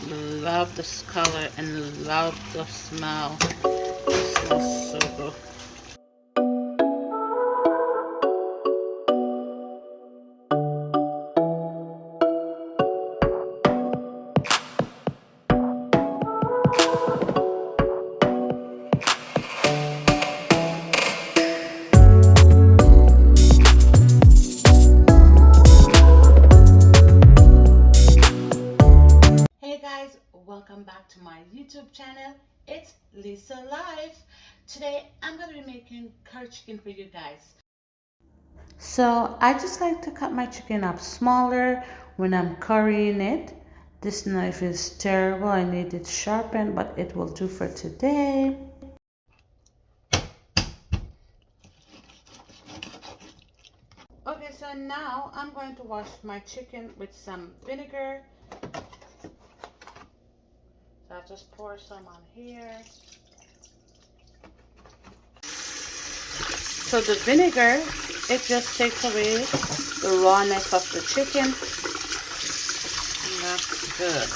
Love this color and love the smell. It smells so good. Hey guys, welcome back to my YouTube channel. It's Lisa Life. Today I'm going to be making curry chicken for you guys. So I just like to cut my chicken up smaller when I'm currying it. This knife is terrible. I need it sharpened, but it will do for today. Okay, so now I'm going to wash my chicken with some vinegar. So I'll just pour some on here. So the vinegar, it just takes away the rawness of the chicken. And that's good.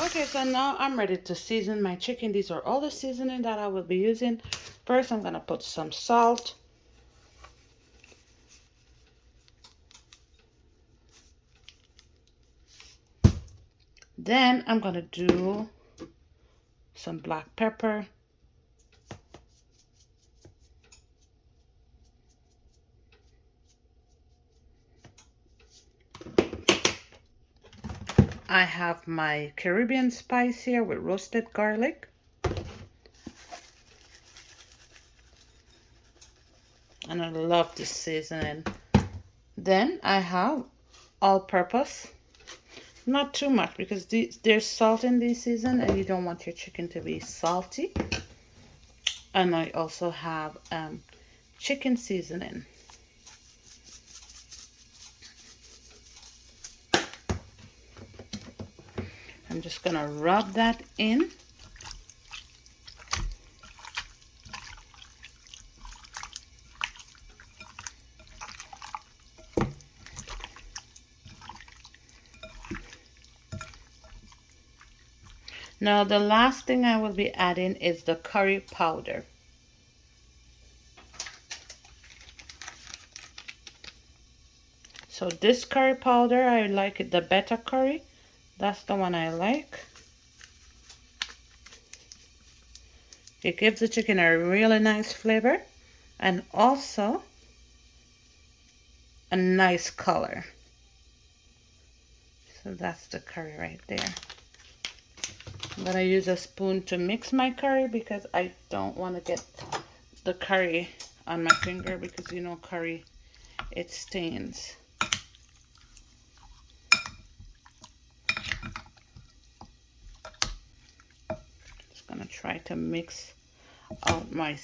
Okay, so now I'm ready to season my chicken. These are all the seasoning that I will be using. First, I'm going to put some salt. Then I'm going to do some black pepper. I have my Caribbean spice here with roasted garlic. And I love this seasoning. Then I have all-purpose. Not too much because there's salt in this season and you don't want your chicken to be salty. And I also have chicken seasoning. I'm just gonna rub that in. Now the last thing I will be adding is the curry powder. So this curry powder, I like it, the better curry. That's the one I like. It gives the chicken a really nice flavor and also a nice color. So that's the curry right there. I'm going to use a spoon to mix my curry because I don't want to get the curry on my finger because you know curry, it stains. Just going to try to mix out my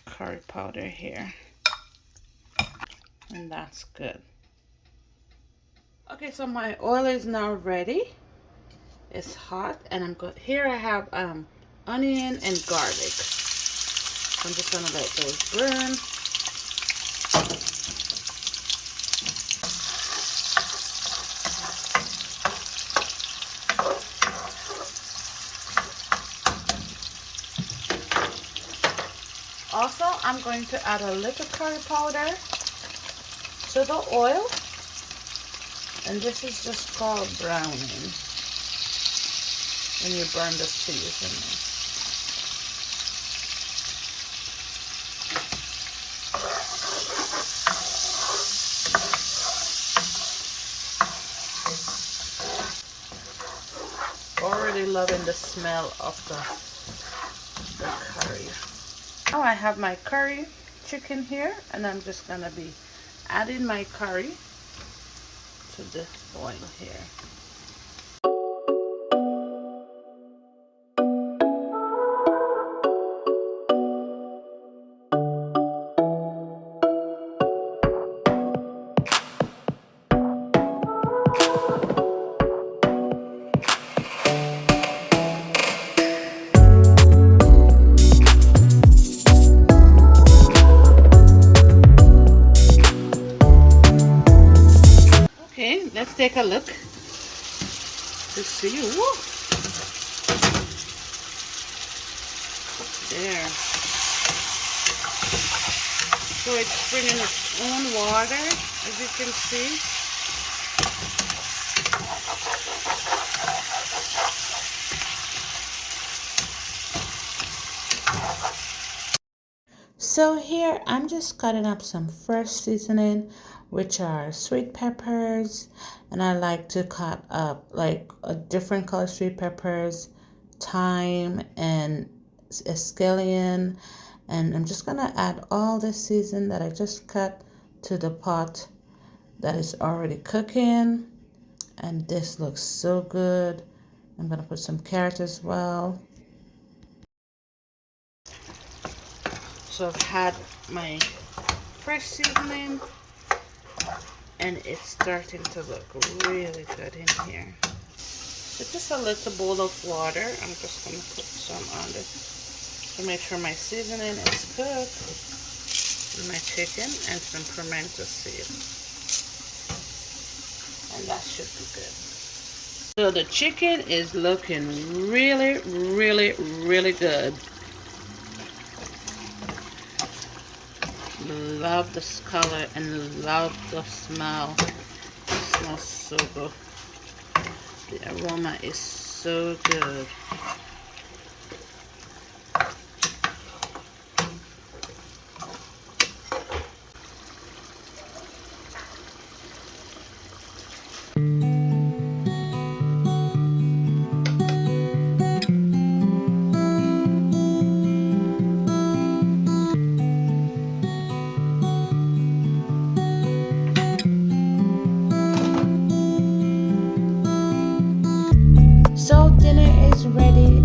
curry powder here. And that's good. Okay, so my oil is now ready. It's hot and I'm good. Here I have onion and garlic. I'm just gonna let those burn. Also, I'm going to add a little curry powder to the oil, and this is just called browning. When you burn the seasoning. Already loving the smell of the curry. Now I have my curry chicken here, and I'm just gonna be adding my curry to the oil here. Okay, let's take a look. to see. Woo! There. So it's bringing its own water, as you can see. So here I'm just cutting up some fresh seasoning, which are sweet peppers, and I like to cut up like a different color sweet peppers, thyme, and scallion, and I'm just gonna add all the season that I just cut to the pot that is already cooking, and this looks so good. I'm gonna put some carrot as well. So I've had my fresh seasoning, and it's starting to look really good in here. So just a little bowl of water. I'm just going to put some on this to make sure my seasoning is cooked. And my chicken and some pimento seed. And that should be good. So the chicken is looking really, really, really good. Love this color and love the smell. It smells so good. The aroma is so good. So dinner is ready,